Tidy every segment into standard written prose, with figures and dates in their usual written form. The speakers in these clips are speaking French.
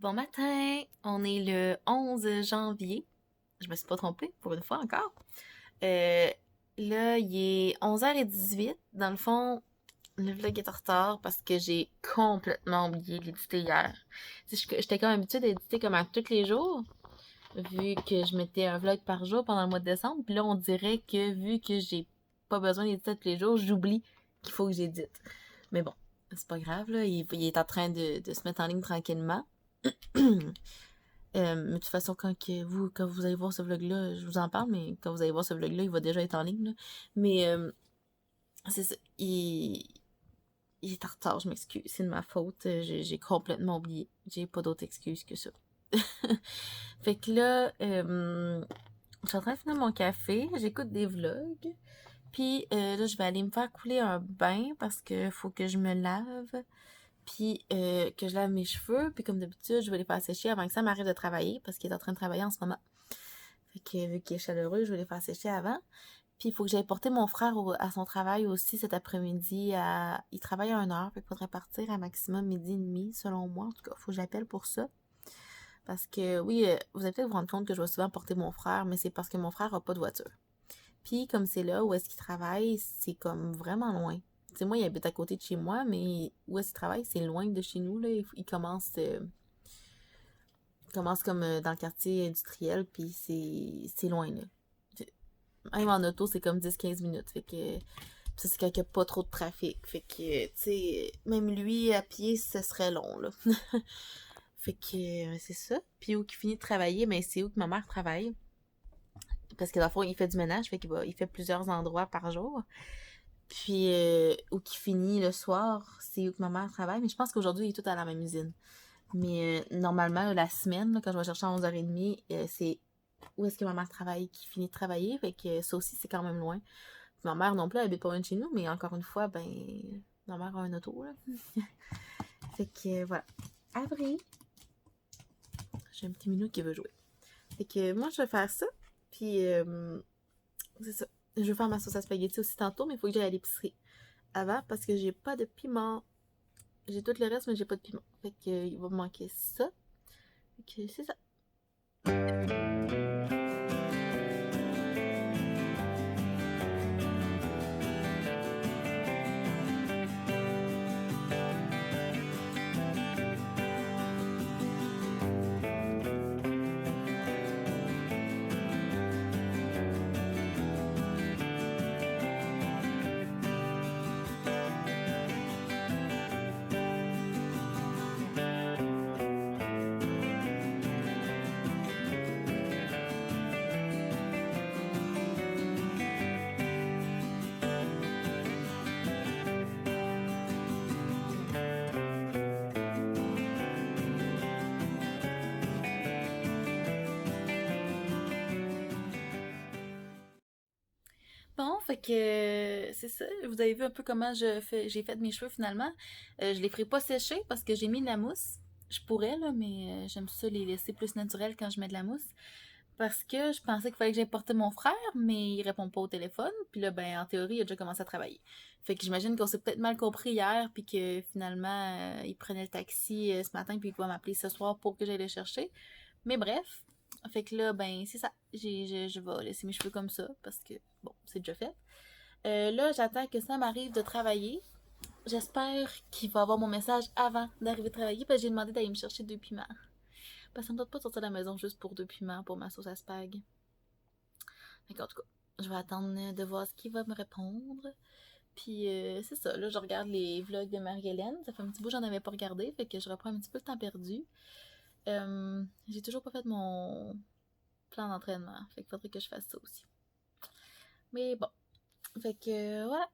Bon matin, on est le 11 janvier. Je me suis pas trompée pour une fois encore. Euh, Là, il est 11h18. Dans le fond, le vlog est en retard parce que j'ai complètement oublié d'éditer hier. J'étais comme habituée d'éditer comme à tous les jours, vu que je mettais un vlog par jour pendant le mois de décembre. Puis là, on dirait que vu que j'ai pas besoin d'éditer tous les jours, j'oublie qu'il faut que j'édite. Mais bon, c'est pas grave, là. Il est en train de se mettre en ligne tranquillement. Mais de toute façon, quand vous allez voir ce vlog-là, je vous en parle, mais quand vous allez voir ce vlog-là, il va déjà être en ligne, là. Mais c'est ça, il est en retard, je m'excuse, c'est de ma faute, j'ai complètement oublié. J'ai pas d'autre excuse que ça. Fait que là, je suis en train de finir mon café, j'écoute des vlogs, puis là, je vais aller me faire couler un bain parce que faut que je me lave. Puis que je lave mes cheveux, puis comme d'habitude, je vais les faire sécher avant que ça m'arrête de travailler, parce qu'il est en train de travailler en ce moment. Fait que vu qu'il est chaleureux, je vais les faire sécher avant. Puis il faut que j'aille porter mon frère à son travail aussi cet après-midi. Il travaille à 1h, fait qu'il faudrait partir à maximum 12h30, selon moi. En tout cas, il faut que j'appelle pour ça. Parce que oui, vous allez peut-être vous rendre compte que je vais souvent porter mon frère, mais c'est parce que mon frère a pas de voiture. Puis comme c'est là où est-ce qu'il travaille, c'est comme vraiment loin. Tu sais, moi, il habite à côté de chez moi, mais où est-ce qu'il travaille, c'est loin de chez nous, là. Il commence comme dans le quartier industriel, puis c'est loin, là. Même en auto, c'est comme 10-15 minutes. Fait que ça, c'est quand il n'y a pas trop de trafic. Fait que, tu sais, même lui, à pied, ce serait long, là. Fait que, c'est ça. Puis où qu'il finit de travailler, mais c'est où que ma mère travaille. Parce que dans le fond, il fait du ménage, fait il fait plusieurs endroits par jour. Puis, où qui finit le soir, c'est où que ma mère travaille. Mais je pense qu'aujourd'hui, il est tout à la même usine. Mais normalement, la semaine, là, quand je vais chercher à 11h30, c'est où est-ce que ma mère travaille qui finit de travailler. Fait que ça aussi, c'est quand même loin. Puis ma mère non plus, elle habite pas loin de chez nous, mais encore une fois, ben, ma mère a un auto, là. Fait que, voilà. Avril. J'ai un petit minou qui veut jouer. Fait que moi, je vais faire ça. Puis, c'est ça. Je vais faire ma sauce à spaghetti aussi tantôt, mais il faut que j'aille à l'épicerie avant parce que j'ai pas de piment. J'ai tout le reste, mais j'ai pas de piment. Fait que il va me manquer ça. Fait que c'est ça. Bon, fait que c'est ça. Vous avez vu un peu comment j'ai fait mes cheveux finalement. Je les ferai pas sécher parce que j'ai mis de la mousse. Je pourrais là, mais j'aime ça les laisser plus naturels quand je mets de la mousse. Parce que je pensais qu'il fallait que j'aille porter mon frère, mais il répond pas au téléphone. Puis là, ben en théorie, il a déjà commencé à travailler. Fait que j'imagine qu'on s'est peut-être mal compris hier, puis que finalement, il prenait le taxi ce matin, puis il va m'appeler ce soir pour que j'aille le chercher. Mais bref, fait que là, ben c'est ça. Je vais laisser mes cheveux comme ça, parce que, bon, c'est déjà fait. Là, j'attends que Sam arrive de travailler. J'espère qu'il va avoir mon message avant d'arriver de travailler, parce que j'ai demandé d'aller me chercher 2 piments. Parce que ça me tente pas de sortir de la maison juste pour 2 piments pour ma sauce à spag. Fait qu'en tout cas, je vais attendre de voir ce qu'il va me répondre. Puis c'est ça, là je regarde les vlogs de Marie-Hélène. Ça fait un petit bout que j'en avais pas regardé, fait que je reprends un petit peu le temps perdu. J'ai toujours pas fait mon plan d'entraînement, fait qu'il faudrait que je fasse ça aussi. Mais bon, fait que voilà.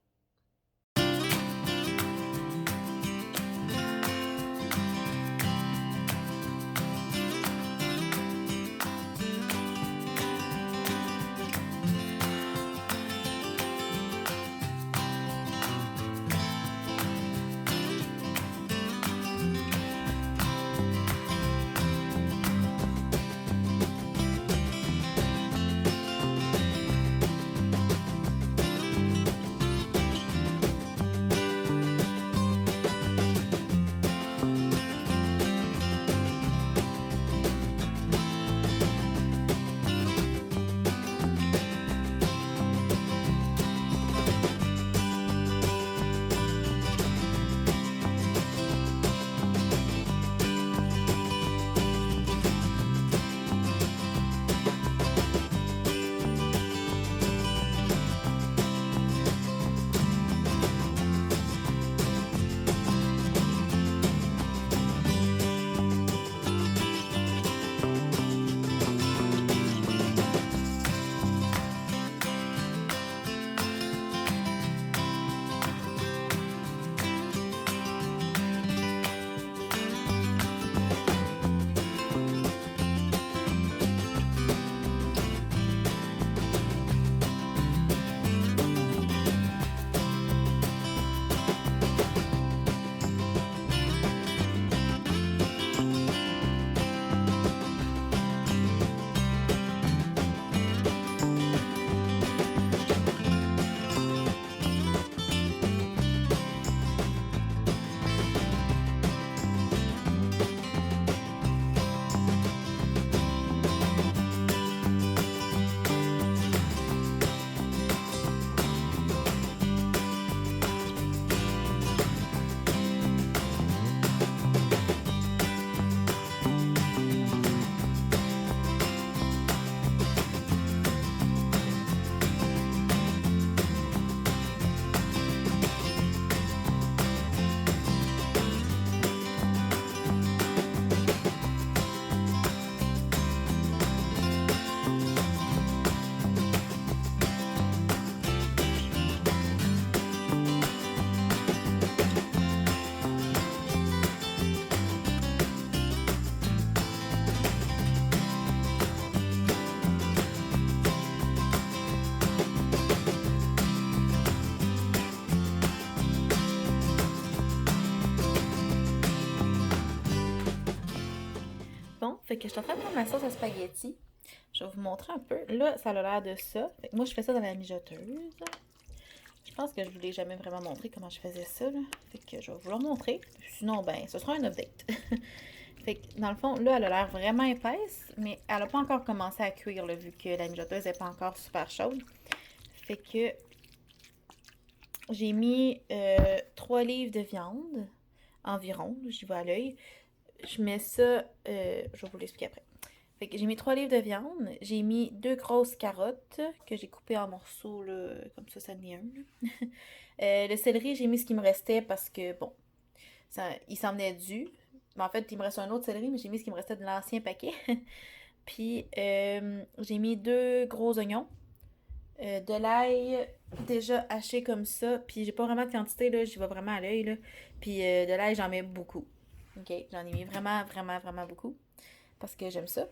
Fait que je suis en train de prendre ma sauce à spaghetti. Je vais vous montrer un peu. Là, ça a l'air de ça. Fait que moi, je fais ça dans la mijoteuse. Je pense que je vous l'ai jamais vraiment montré comment je faisais ça, là. Fait que je vais vous le montrer. Sinon, ben, ce sera un update. Fait que, dans le fond, là, elle a l'air vraiment épaisse, mais elle n'a pas encore commencé à cuire, là, vu que la mijoteuse n'est pas encore super chaude. Fait que j'ai mis 3 livres de viande environ. J'y vais à l'œil. Je mets ça, je vais vous l'expliquer après. Fait que j'ai mis 3 livres de viande. J'ai mis 2 grosses carottes que j'ai coupées en morceaux, là, comme ça en est un. Le céleri, j'ai mis ce qui me restait parce que, bon, ça, il s'en venait dû. Mais en fait, il me reste un autre céleri, mais j'ai mis ce qui me restait de l'ancien paquet. Puis, j'ai mis 2 gros oignons. De l'ail déjà haché comme ça. Puis, j'ai pas vraiment de quantité, là. J'y vais vraiment à l'œil, là. Puis, de l'ail, j'en mets beaucoup. OK? J'en ai mis vraiment, vraiment, vraiment beaucoup. Parce que j'aime ça.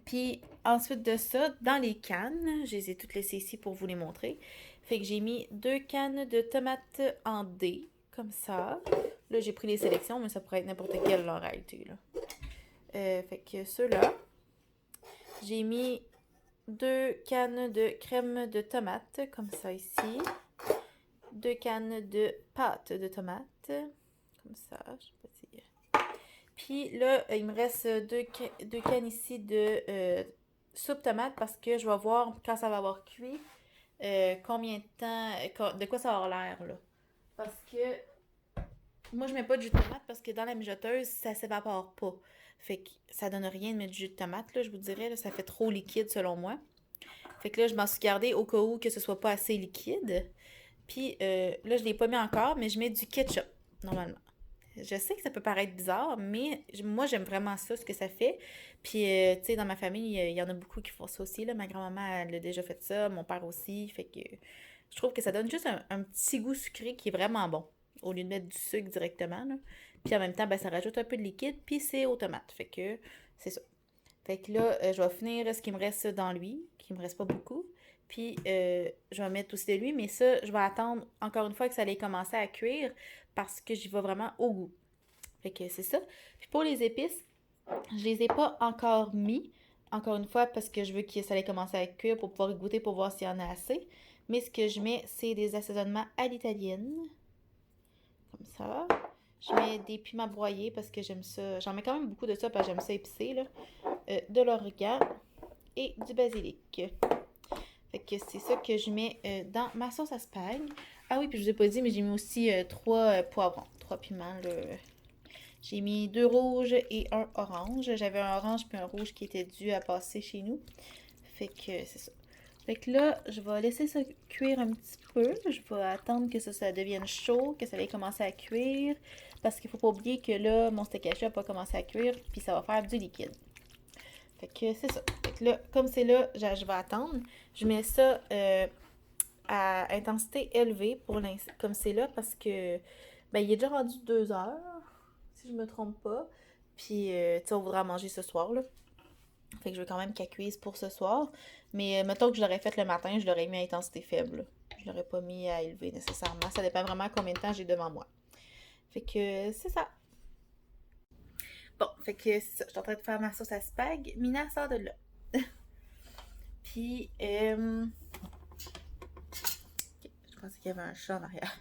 Puis ensuite de ça, dans les cannes, je les ai toutes laissées ici pour vous les montrer. Fait que j'ai mis 2 cannes de tomates en dés, comme ça. Là, j'ai pris les sélections, mais ça pourrait être n'importe quelle en réalité, là. Fait que ceux-là. J'ai mis 2 cannes de crème de tomate, comme ça ici. 2 cannes de pâte de tomate, comme ça. Je sais pas si... Puis là, il me reste 2 cannes ici de soupe tomate parce que je vais voir quand ça va avoir cuit combien de temps, de quoi ça va avoir l'air là. Parce que moi, je mets pas de jus de tomate parce que dans la mijoteuse, ça s'évapore pas. Fait que ça donne rien de mettre du jus de tomate, là, je vous dirais. Là, ça fait trop liquide selon moi. Fait que là, je m'en suis gardée au cas où que ce soit pas assez liquide. Puis là, je l'ai pas mis encore, mais je mets du ketchup, normalement. Je sais que ça peut paraître bizarre, mais moi, j'aime vraiment ça, ce que ça fait. Puis, tu sais, dans ma famille, il y en a beaucoup qui font ça aussi, là. Ma grand-maman, elle a déjà fait ça, mon père aussi. Fait que je trouve que ça donne juste un petit goût sucré qui est vraiment bon, au lieu de mettre du sucre directement, là. Puis en même temps, ben, ça rajoute un peu de liquide, puis c'est aux tomates. Fait que c'est ça. Fait que là, je vais finir ce qui me reste dans lui, qui me reste pas beaucoup. Puis, je vais mettre aussi de l'huile, mais ça, je vais attendre encore une fois que ça allait commencer à cuire parce que j'y vais vraiment au goût. Fait que c'est ça. Puis pour les épices, je les ai pas encore mis. Encore une fois, parce que je veux que ça allait commencer à cuire pour pouvoir goûter pour voir s'il y en a assez. Mais ce que je mets, c'est des assaisonnements à l'italienne. Comme ça. Je mets des piments broyés parce que j'aime ça. J'en mets quand même beaucoup de ça parce que j'aime ça épicé, là. De l'origan et du basilic. Fait que c'est ça que je mets dans ma sauce à spag. Ah oui, puis je vous ai pas dit, mais j'ai mis aussi 3 poivrons, 3 piments. Là. J'ai mis 2 rouges et un orange. J'avais un orange puis un rouge qui était dû à passer chez nous. Fait que c'est ça. Fait que là, je vais laisser ça cuire un petit peu. Je vais attendre que ça devienne chaud, que ça ait commencé à cuire. Parce qu'il faut pas oublier que là, mon steak haché n'a pas commencé à cuire, puis ça va faire du liquide. Fait que c'est ça. Fait que là, comme c'est là, je vais attendre. Je mets ça à intensité élevée pour comme c'est là parce que ben il est déjà rendu 2 heures, si je me trompe pas. Puis tu sais, on voudra manger ce soir là. Fait que je veux quand même qu'elle cuise pour ce soir. Mais mettons que je l'aurais fait le matin, je l'aurais mis à intensité faible. Là. Je l'aurais pas mis à élever nécessairement. Ça dépend vraiment combien de temps j'ai devant moi. Fait que c'est ça. Bon, fait que c'est ça. Je suis en train de faire ma sauce à spag. Mina sort de là. Puis, je pensais qu'il y avait un chat en arrière.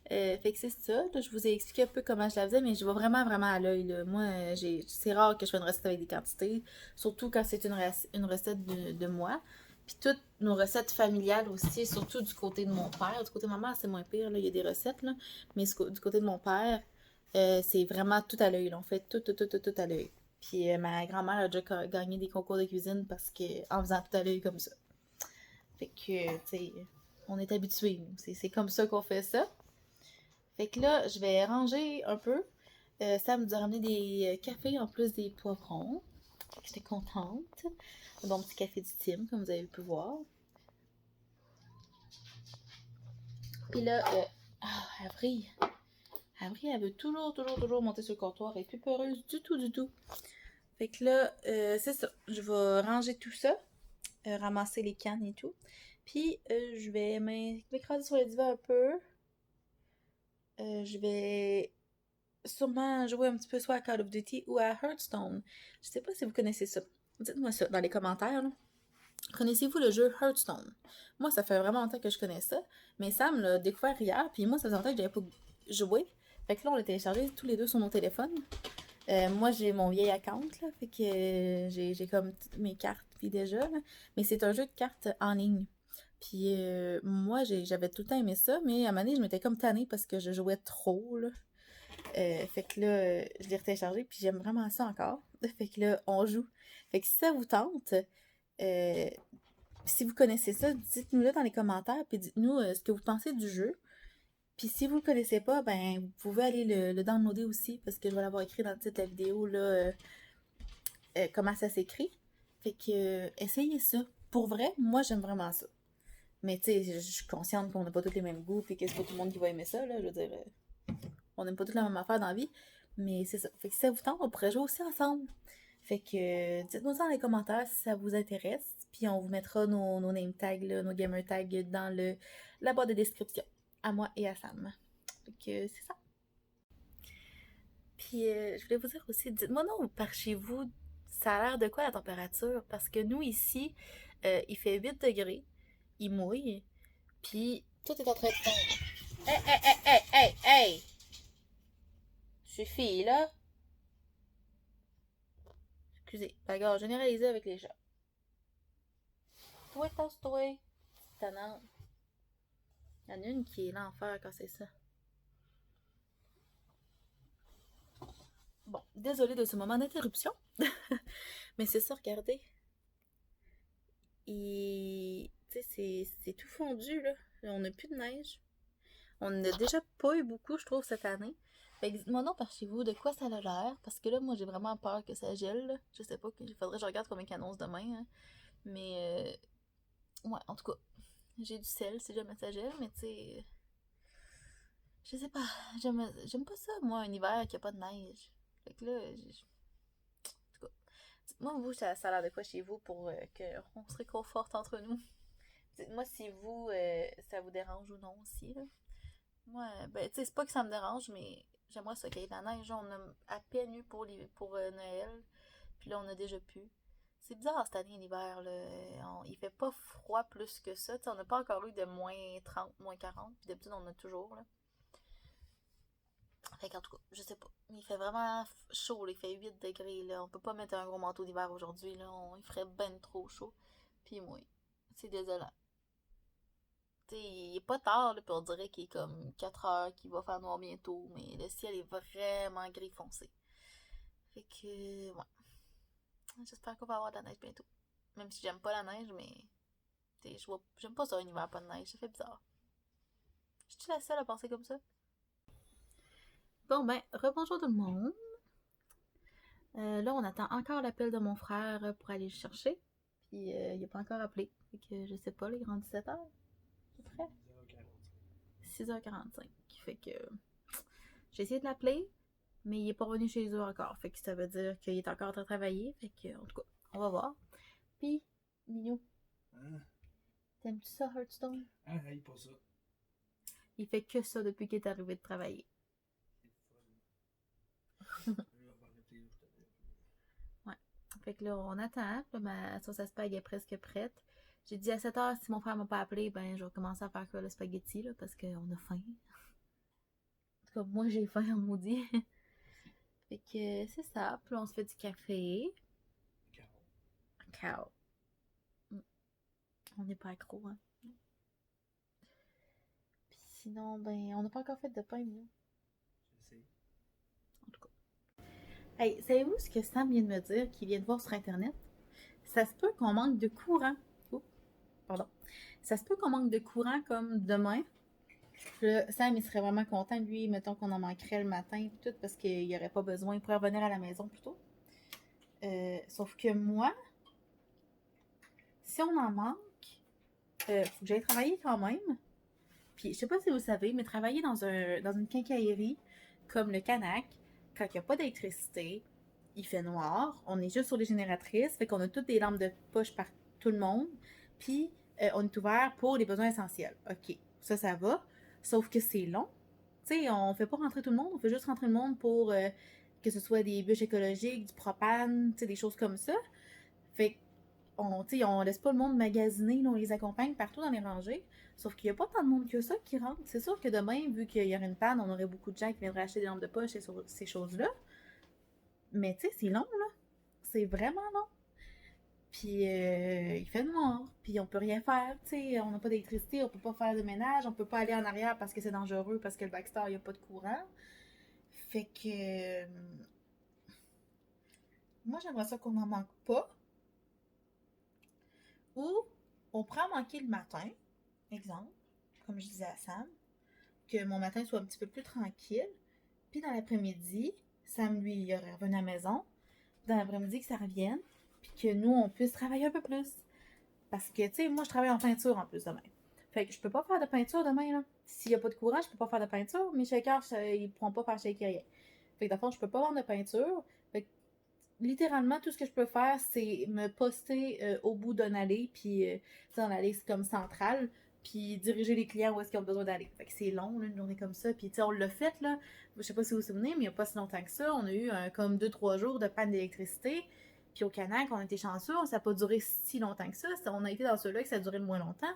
Fait que c'est ça. Là, je vous ai expliqué un peu comment je la faisais, mais je vais vraiment, vraiment à l'œil. Moi, c'est rare que je fasse une recette avec des quantités, surtout quand c'est une recette de moi. Puis toutes nos recettes familiales aussi, surtout du côté de mon père. Du côté de ma mère, c'est moins pire, là, il y a des recettes, là. Mais du côté de mon père, c'est vraiment tout à l'œil. On fait tout à l'œil. Puis ma grand-mère a déjà gagné des concours de cuisine parce que en faisant tout à l'œil comme ça. Fait que, tu sais, on est habitués. C'est comme ça qu'on fait ça. Fait que là, je vais ranger un peu. Sam nous a ramené des cafés en plus des poivrons. Fait que j'étais contente. Un bon petit café du Tim, comme vous avez pu voir. Puis là, Avril, elle veut toujours monter sur le comptoir. Elle est plus peureuse du tout. Fait que là, c'est ça. Je vais ranger tout ça. Ramasser les cannes et tout. Puis, je vais m'écraser sur le divan un peu. Je vais sûrement joué un petit peu soit à Call of Duty ou à Hearthstone. Je sais pas si vous connaissez ça. Dites-moi ça dans les commentaires, là. Connaissez-vous le jeu Hearthstone? Moi, ça fait vraiment longtemps que je connais ça, mais Sam l'a découvert hier, puis moi, ça faisait longtemps que j'avais pas joué. Fait que là, on l'a téléchargé tous les deux sur nos téléphones. Moi, j'ai mon vieil account, là, fait que j'ai comme mes cartes, puis déjà, là. Mais c'est un jeu de cartes en ligne. Puis moi, j'avais tout le temps aimé ça, mais à un moment donné, je m'étais comme tannée parce que je jouais trop, là. Fait que là, je l'ai retéléchargé, puis j'aime vraiment ça encore. Fait que là, on joue. Fait que si ça vous tente, euh, si vous connaissez ça, dites-nous-le dans les commentaires, puis dites-nous ce que vous pensez du jeu. Puis si vous le connaissez pas, ben vous pouvez aller le downloader aussi, parce que je vais l'avoir écrit dans le titre de la vidéo, là, comment ça s'écrit. Fait que essayez ça. Pour vrai, moi j'aime vraiment ça. Mais tu sais, je suis consciente qu'on n'a pas tous les mêmes goûts, puis que c'est pas tout le monde qui va aimer ça, là. Je veux dire, on n'aime pas toute la même affaire dans la vie. Mais c'est ça. Fait que si ça vous tente, on pourrait jouer aussi ensemble. Fait que dites-nous ça dans les commentaires si ça vous intéresse. Puis on vous mettra nos name tags, là, nos gamer tags dans la boîte de description. À moi et à Sam. Fait que c'est ça. Puis je voulais vous dire aussi, dites-moi non, par chez vous, ça a l'air de quoi la température? Parce que nous ici, il fait 8 degrés, il mouille, puis tout est en train de fondre. Hey, hey, hey, hey, hey, hey! Suffit, là. Excusez, bagarre généralisée avec les chats. Toi, tasse-toi. Tannante. Il y en a une qui est l'enfer quand c'est ça. Bon, désolée de ce moment d'interruption. Mais c'est ça, regardez. Et tu sais, c'est tout fondu, là. On n'a plus de neige. On n'a déjà pas eu beaucoup, je trouve, cette année. Fait que dites-moi non par chez vous de quoi ça a l'air. Parce que là, moi, j'ai vraiment peur que ça gèle, là. Je sais pas, il faudrait que je regarde combien annonce demain. Hein. Mais, ouais, en tout cas, j'ai du sel si jamais ça gèle, mais tu sais. Je sais pas, j'aime pas ça, moi, un hiver qui a pas de neige. Fait que là, en tout cas, dites-moi, vous, ça a l'air de quoi chez vous pour qu'on se réconforte entre nous? Dites-moi si vous, ça vous dérange ou non aussi, là. Moi, ben, tu sais, c'est pas que ça me dérange, mais j'aimerais ça qu'il y ait de la neige. On a à peine eu pour Noël, puis là, on a déjà pu. C'est bizarre cette année, l'hiver, là. Il fait pas froid plus que ça. T'sais, on n'a pas encore eu de -30, -40, puis d'habitude, on en a toujours, là. Fait qu'en tout cas, je sais pas. Il fait vraiment chaud, là. Il fait 8 degrés, là. On peut pas mettre un gros manteau d'hiver aujourd'hui, là. Il ferait ben trop chaud. Puis moi, c'est désolant. T'sais, il est pas tard, là, puis on dirait qu'il est comme 4 heures, qu'il va faire noir bientôt, mais le ciel est vraiment gris foncé. Fait que, ouais. J'espère qu'on va avoir de la neige bientôt. Même si j'aime pas la neige, mais j'aime pas ça un hiver pas de neige, ça fait bizarre. Je suis la seule à penser comme ça? Bon ben, rebonjour tout le monde. Là, on attend encore l'appel de mon frère pour aller le chercher. Puis il n'a pas encore appelé. Fait que je sais pas, là, il est rendu 7h. À peu près. 6h45. Fait que j'ai essayé de l'appeler, mais il est pas revenu chez eux encore. Fait que ça veut dire qu'il est encore en train de travailler. Fait que, en tout cas, on va voir. Puis, Mignon, Hein? t'aimes-tu ça, Hearthstone? Ah, aïe, pas ça. Il fait que ça depuis qu'il est arrivé de travailler. Ouais. Fait que là, on attend. Là, ma sauce à spag est presque prête. J'ai dit à 7h, si mon frère m'a pas appelé, ben je vais commencer à faire le spaghetti là, parce qu'on a faim. En tout cas, moi j'ai faim, on maudit. Fait que c'est ça. Puis là, on se fait du café. Cacao. On n'est pas accro, hein. Puis sinon, ben, on n'a pas encore fait de pain, nous. Je sais. En tout cas. Hey, savez-vous ce que Sam vient de me dire, qu'il vient de voir sur Internet? Ça se peut qu'on manque de courant. Oh, pardon. Ça se peut qu'on manque de courant comme demain. Là, Sam, il serait vraiment content, lui, mettons qu'on en manquerait le matin, tout, parce qu'il n'y aurait pas besoin, il pourrait revenir à la maison plus tôt. Sauf que moi, si on en manque, faut que j'aille travailler quand même. Puis, je sais pas si vous savez, mais travailler dans une quincaillerie, comme le Canac, quand il n'y a pas d'électricité, il fait noir, on est juste sur les génératrices, fait qu'on a toutes des lampes de poche par tout le monde, puis on est ouvert pour les besoins essentiels. OK, ça va, sauf que c'est long. Tu sais, on fait pas rentrer tout le monde, on fait juste rentrer le monde pour que ce soit des bûches écologiques, du propane, tu sais, des choses comme ça. Fait on laisse pas le monde magasiner, là, on les accompagne partout dans les rangées. Sauf qu'il y a pas tant de monde que ça qui rentre. C'est sûr que demain, vu qu'il y aurait une panne, on aurait beaucoup de gens qui viendraient acheter des lampes de poche et ces choses-là. Mais tu sais, c'est long, là. C'est vraiment long. Puis il fait noir, puis on peut rien faire, tu sais, on n'a pas d'électricité, on peut pas faire de ménage, on peut pas aller en arrière parce que c'est dangereux, parce que le Baxter, il n'y a pas de courant. Fait que moi j'aimerais ça qu'on n'en manque pas. Ou on prend à manquer le matin, exemple, comme je disais à Sam, que mon matin soit un petit peu plus tranquille, puis dans l'après-midi, Sam lui il aurait revenu à la maison, dans l'après-midi que ça revienne, puis que nous on puisse travailler un peu plus. Parce que, tu sais, moi, je travaille en peinture en plus demain. Fait que je peux pas faire de peinture demain, là. S'il y a pas de courant, je peux pas faire de peinture. Mes shakers, ils pourront pas faire shaker rien. Fait que, d'abord, je peux pas vendre de peinture. Fait que, littéralement, tout ce que je peux faire, c'est me poster au bout d'une allée, puis, dans l'allée comme centrale, puis diriger les clients où est-ce qu'ils ont besoin d'aller. Fait que c'est long, là, une journée comme ça. Puis, tu sais, on l'a fait, là. Je sais pas si vous vous souvenez, mais il y a pas si longtemps que ça. On a eu comme 2-3 jours de panne d'électricité. Puis au Canac, on a été chanceux, ça n'a pas duré si longtemps que ça. On a été dans ceux-là que ça a duré le moins longtemps.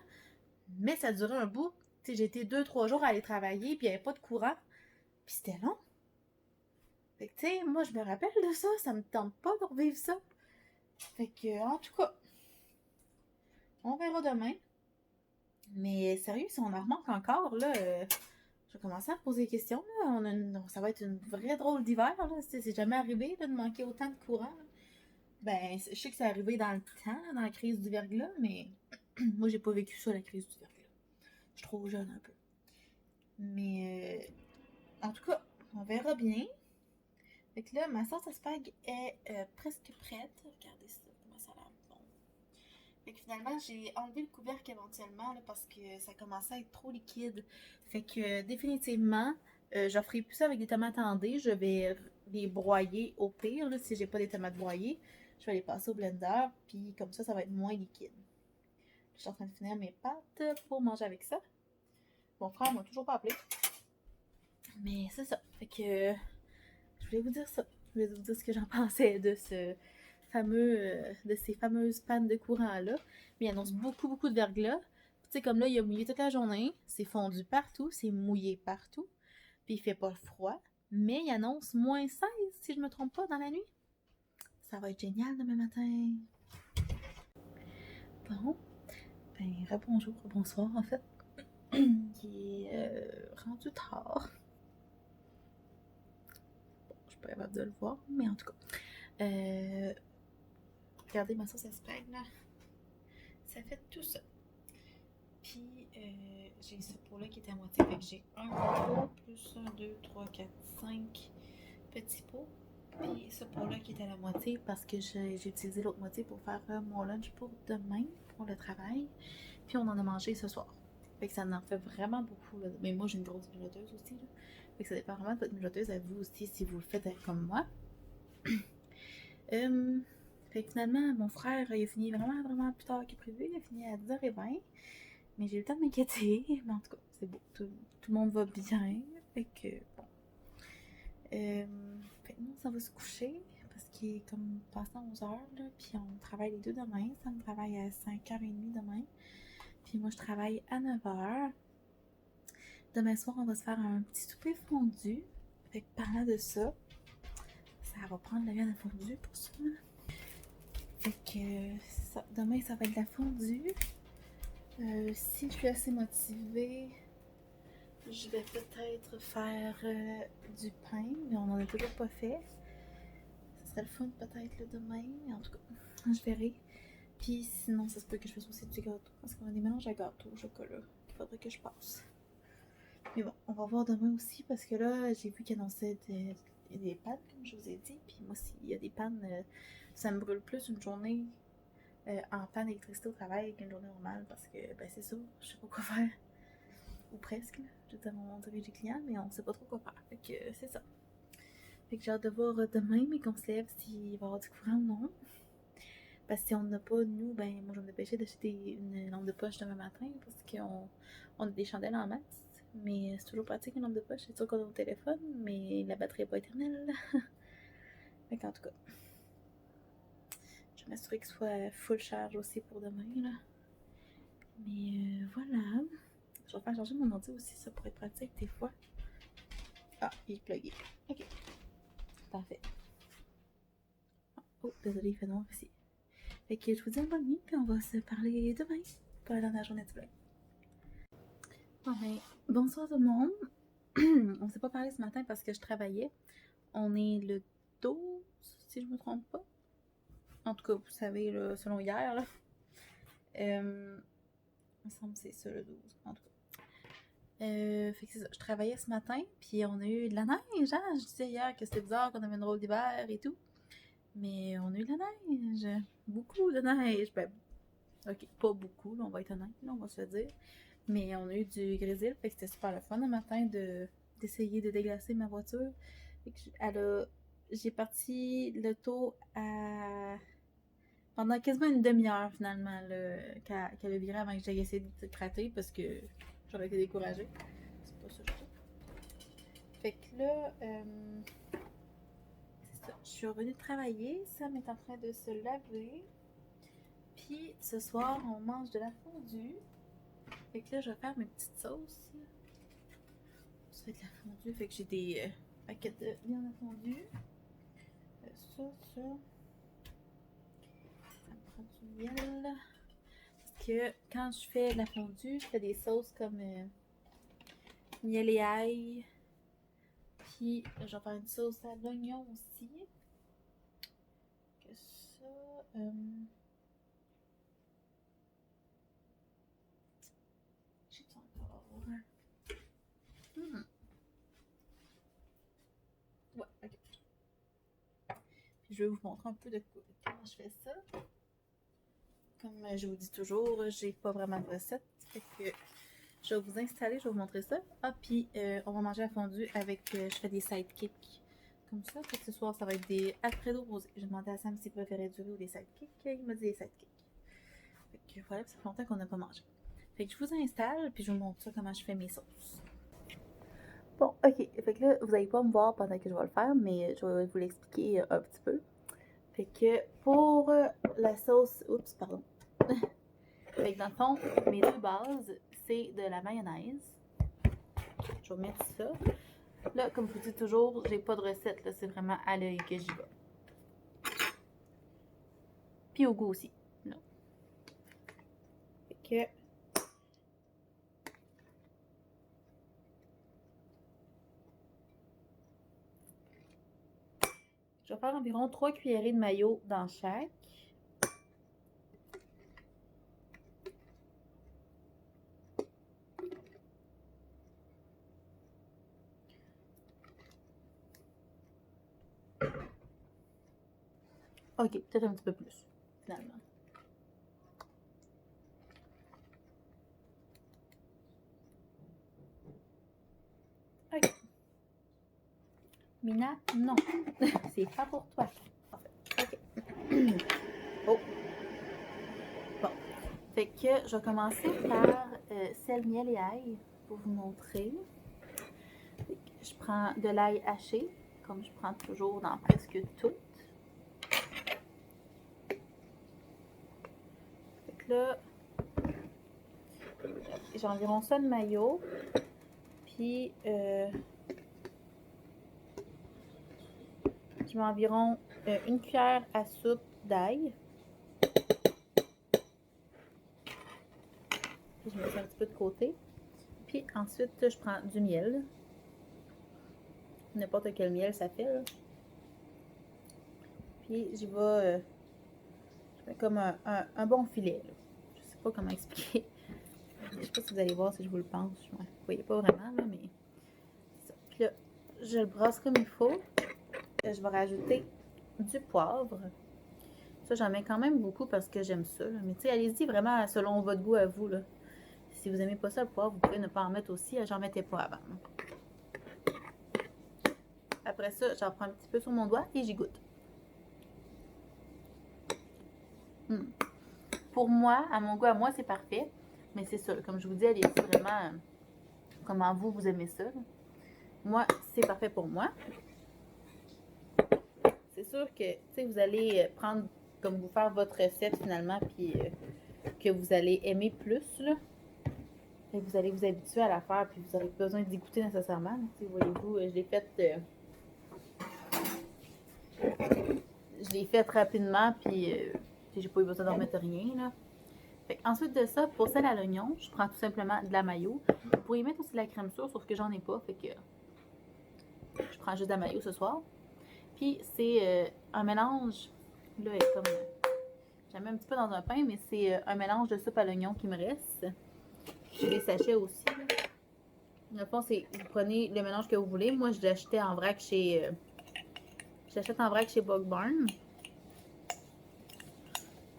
Mais ça a duré un bout. Tu sais, j'ai été 2-3 jours à aller travailler, puis il n'y avait pas de courant. Puis c'était long. Fait que, tu sais, moi, je me rappelle de ça. Ça me tente pas de revivre ça. Fait que, en tout cas, on verra demain. Mais sérieux, si on en remanque encore, là, je vais commencer à me poser des questions. Là. Ça va être une vraie drôle d'hiver. Là. C'est jamais arrivé là, de manquer autant de courant. Là. Ben, je sais que c'est arrivé dans le temps, dans la crise du verglas, mais moi, j'ai pas vécu ça, la crise du verglas. Je suis trop jeune un peu. Mais, en tout cas, on verra bien. Fait que là, ma sauce à spag est presque prête. Regardez ça, comment ça a l'air bon. Fait que finalement, j'ai enlevé le couvercle éventuellement là, parce que ça commençait à être trop liquide. Fait que définitivement, je ferai plus ça avec des tomates en dés. Je vais les broyer au pire, là, si j'ai pas des tomates broyées. Je vais les passer au blender, puis comme ça va être moins liquide. Je suis en train de finir mes pâtes pour manger avec ça. Mon frère m'a toujours pas appelé. Mais c'est ça. Fait que je voulais vous dire ça. Je voulais vous dire ce que j'en pensais de de ces fameuses pannes de courant-là. Mais il annonce beaucoup, beaucoup de verglas. Tu sais, comme là, il a mouillé toute la journée. C'est fondu partout. C'est mouillé partout. Puis il fait pas froid. Mais il annonce -16, si je me trompe pas, dans la nuit. Ça va être génial demain matin. Bon. Ben, rebonjour, bonsoir en fait. Il est rendu tard. Bon, je suis pas capable de le voir, mais en tout cas. Regardez ma sauce à spag là. Ça fait tout ça. Puis j'ai ce pot là qui est à moitié. Fait que j'ai un pot plus 1, 2, 3, 4, 5 petits pots. Puis ce pot là qui est à la moitié parce que j'ai utilisé l'autre moitié pour faire mon lunch pour demain, pour le travail. Puis on en a mangé ce soir. Fait que ça en fait vraiment beaucoup. Là. Mais moi, j'ai une grosse mijoteuse aussi. Là. Fait que ça dépend vraiment de votre mijoteuse à vous aussi, si vous le faites comme moi. Fait que finalement, mon frère, il a fini vraiment, vraiment plus tard que prévu. Il a fini à 10h20. Mais j'ai eu le temps de m'inquiéter. Mais en tout cas, c'est beau. Tout le monde va bien. Fait que, bon. Fait que nous, on s'en va se coucher. Parce qu'il est comme passant 11h. Là, puis on travaille les deux demain. Ça me travaille à 5h30 demain. Puis moi, je travaille à 9h. Demain soir, on va se faire un petit souper fondu. Fait que parlant de ça, ça va prendre la viande à fondue pour ça. Fait que ça, demain, ça va être de la fondue. Si je suis assez motivée, je vais peut-être faire du pain, mais on n'en a toujours pas fait. Ça serait le fun peut-être le demain. En tout cas, je verrai. Puis sinon, ça se peut que je fasse aussi du gâteau. Parce qu'on a des mélanges à gâteau au chocolat qu'il faudrait que je passe. Mais bon, on va voir demain aussi parce que là, j'ai vu qu'il annonçait des pannes, comme je vous ai dit. Puis moi, s'il y a des pannes, ça me brûle plus une journée en panne d'électricité au travail qu'une journée normale parce que, ben c'est ça, je sais pas quoi faire. Ou presque, là. Je veux dire, on dirige les clients, mais on sait pas trop quoi faire. Fait que c'est ça. Fait que j'ai hâte de voir demain, mais qu'on se lève s'il va y avoir du courant ou non. Parce que si on n'en a pas, nous, ben moi je vais me dépêcher d'acheter une lampe de poche demain matin parce qu'on a des chandelles en masse. Mais c'est toujours pratique une lampe de poche. C'est sûr qu'on a au téléphone, mais la batterie n'est pas éternelle. En tout cas, je vais m'assurer qu'il soit full charge aussi pour demain. Là. Mais voilà. Je vais faire changer mon ordi aussi, ça pourrait être pratique des fois. Ah, il est plugué. Ok. Parfait. Oh, désolé, il fait noir ici. Fait que je vous dis à bonne nuit, puis on va se parler demain pour la dernière journée de vlog. Bon, ben, bonsoir tout le monde. On s'est pas parlé ce matin parce que je travaillais. On est le 12, si je me trompe pas. En tout cas, vous savez, là, selon hier, là. Il me semble que c'est ça, le 12, en tout cas. Fait que c'est ça, je travaillais ce matin, puis on a eu de la neige, hein? Je disais hier que c'était bizarre qu'on avait une drôle d'hiver et tout. Mais on a eu de la neige. Beaucoup de neige. Ben, ok, pas beaucoup, là, on va être honnête, là, on va se le dire. Mais on a eu du grésil, fait que c'était super le fun le matin d'essayer de déglacer ma voiture. Fait que j'ai parti le tour pendant quasiment une demi-heure finalement qu'elle a viré avant que j'aille essayer de gratter parce que j'aurais été découragée. C'est pas ça, je trouve. Fait que là, c'est ça. Je suis revenue travailler. Sam est en train de se laver. Puis ce soir, on mange de la fondue. Fait que là, je vais faire mes petites sauces. Ça va être la fondue. Fait que j'ai des paquets de viande à fondue. Ça. Ça me prend du miel. Parce que quand je fais de la fondue, je fais des sauces comme miel et ail. Puis je vais faire une sauce à l'oignon aussi. Que ça. J'ai encore. Ouais, ok. Puis je vais vous montrer un peu de comment je fais ça. Comme je vous dis toujours, j'ai pas vraiment de recette. Fait que je vais vous installer, je vais vous montrer ça. Ah, puis on va manger à fondue avec, je fais des sidekicks. Comme ça, fait que ce soir, ça va être des Alfredo rosés. J'ai demandé à Sam s'il préférait du riz ou des sidekicks. Il m'a dit des sidekicks. Fait que voilà, ça fait longtemps qu'on n'a pas mangé. Fait que je vous installe, puis je vous montre ça, comment je fais mes sauces. Bon, ok. Fait que là, vous n'allez pas me voir pendant que je vais le faire, mais je vais vous l'expliquer un petit peu. Fait que pour la sauce... Oups, pardon. Fait que dans le fond, mes deux bases, c'est de la mayonnaise. Je vais mettre ça. Là, comme je vous dis toujours, j'ai pas de recette. Là, c'est vraiment à l'œil que j'y vais. Puis au goût aussi. Là. Fait que... Je vais faire environ 3 cuillerées de mayo dans chaque. Ok, peut-être un petit peu plus, finalement. Ok. Mina, non. C'est pas pour toi. En fait. Ok. Oh. Bon. Fait que je vais commencer par sel, miel et ail pour vous montrer. Je prends de l'ail haché, comme je prends toujours dans presque tout. Fait que là, j'ai environ ça de mayo. Puis, je mets environ une cuillère à soupe d'ail. Puis, je mets ça un petit peu de côté. Puis, ensuite, je prends du miel. N'importe quel miel, ça fait, là. Puis, j'y vais comme un bon filet, là. Je sais pas comment expliquer. Je sais pas si vous allez voir si je vous le pense. Vous ne voyez pas vraiment, là, mais ça. Puis là, je le brosse comme il faut. Je vais rajouter du poivre. Ça, j'en mets quand même beaucoup parce que j'aime ça. Là. Mais tu sais, allez-y vraiment selon votre goût à vous. Là. Si vous n'aimez pas ça, le poivre, vous pouvez ne pas en mettre aussi. J'en mettais pas avant. Après ça, j'en prends un petit peu sur mon doigt et j'y goûte. Pour moi, à mon goût, à moi, c'est parfait. Mais c'est ça, comme je vous dis, allez-y vraiment comment vous aimez ça. Moi, c'est parfait pour moi. C'est sûr que vous allez prendre, comme vous faire votre recette finalement, puis que vous allez aimer plus, là. Et vous allez vous habituer à la faire, puis vous n'aurez pas besoin d'y goûter nécessairement. Voyez-vous, je l'ai faite rapidement, puis j'ai pas eu besoin d'en mettre rien, là. Ensuite de ça, pour celle à l'oignon, je prends tout simplement de la mayo. Vous pourriez mettre aussi de la crème sûre, sauf que j'en ai pas, fait que je prends juste de la mayo ce soir. Puis c'est un mélange, là, comme j'en mets un petit peu dans un pain, mais c'est un mélange de soupe à l'oignon qui me reste. J'ai des sachets aussi. Dans le fond, vous prenez le mélange que vous voulez. Moi, je l'achetais en vrac chez j'achète en vrac chez Bog Barn.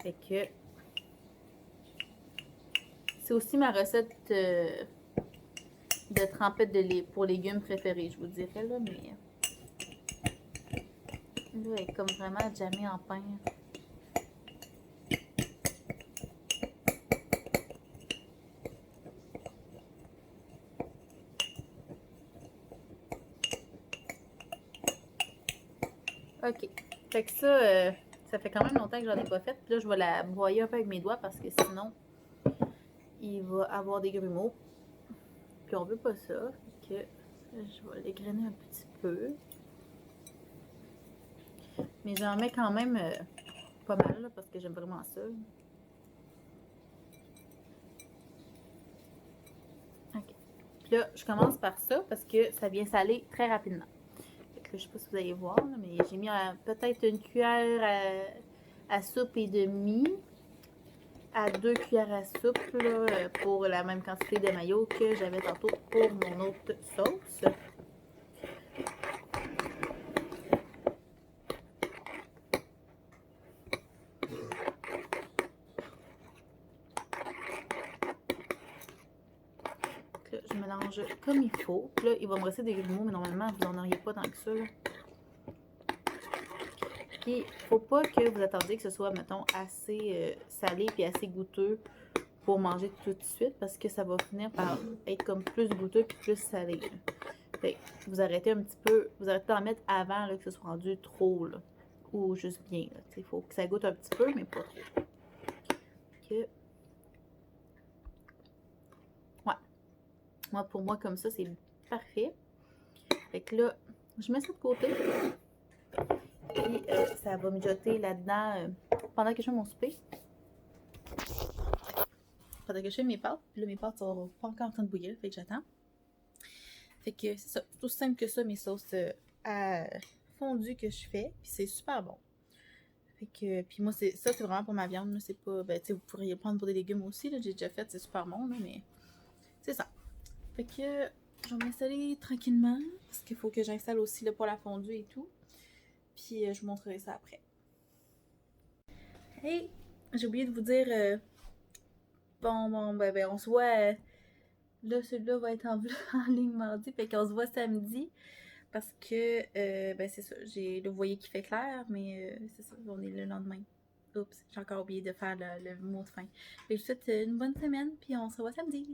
Fait que c'est aussi ma recette de trempette pour légumes préférée, je vous dirais, là, mais là, elle est comme vraiment jamais en pain. Ok. Fait que ça fait quand même longtemps que j'en ai pas fait. Puis là, je vais la broyer un peu avec mes doigts parce que sinon, il va avoir des grumeaux. Puis on veut pas ça. Fait que je vais l'égrainer un petit peu. Mais j'en mets quand même pas mal là, parce que j'aime vraiment ça. Ok. Puis là, je commence par ça parce que ça vient saler très rapidement. Je sais pas si vous allez voir, là, mais j'ai mis peut-être une cuillère à soupe et demie à 2 cuillères à soupe là, pour la même quantité de mayo que j'avais tantôt pour mon autre sauce. Là, je mélange comme il faut. Puis là, il va me rester des grumeaux, mais normalement, vous n'en auriez pas tant que ça. Là. Puis, il ne faut pas que vous attendiez que ce soit, mettons, assez salé et assez goûteux pour manger tout de suite parce que ça va finir par être comme plus goûteux et plus salé. Fait que vous arrêtez un petit peu, vous arrêtez d'en mettre avant là, que ce soit rendu trop là, ou juste bien. Il faut que ça goûte un petit peu, mais pas trop. Que... Ouais. Moi, pour moi, comme ça, c'est parfait. Fait que là, je mets ça de côté. Puis ça va mijoter là-dedans pendant que je fais mon souper. Pendant que je fais mes pâtes. Puis là, mes pâtes sont pas encore en train de bouillir. Fait que j'attends. Fait que c'est ça. C'est aussi simple que ça, mes sauces à fondu que je fais. Puis c'est super bon. Fait que, puis moi, ça, c'est vraiment pour ma viande. C'est pas, ben, tu sais, vous pourriez prendre pour des légumes aussi. Là, j'ai déjà fait, c'est super bon, là, mais c'est ça. Fait que je vais m'installer tranquillement. Parce qu'il faut que j'installe aussi là, pour la fondue et tout. Puis je vous montrerai ça après. Hey, j'ai oublié de vous dire. Ben, on se voit. Là, celui-là va être en ligne mardi. Fait qu'on se voit samedi. Parce que, ben, c'est ça. J'ai le voyer qui fait clair, mais c'est ça. On est le lendemain. Oups, j'ai encore oublié de faire le mot de fin. Fait que je vous souhaite une bonne semaine. Puis on se revoit samedi.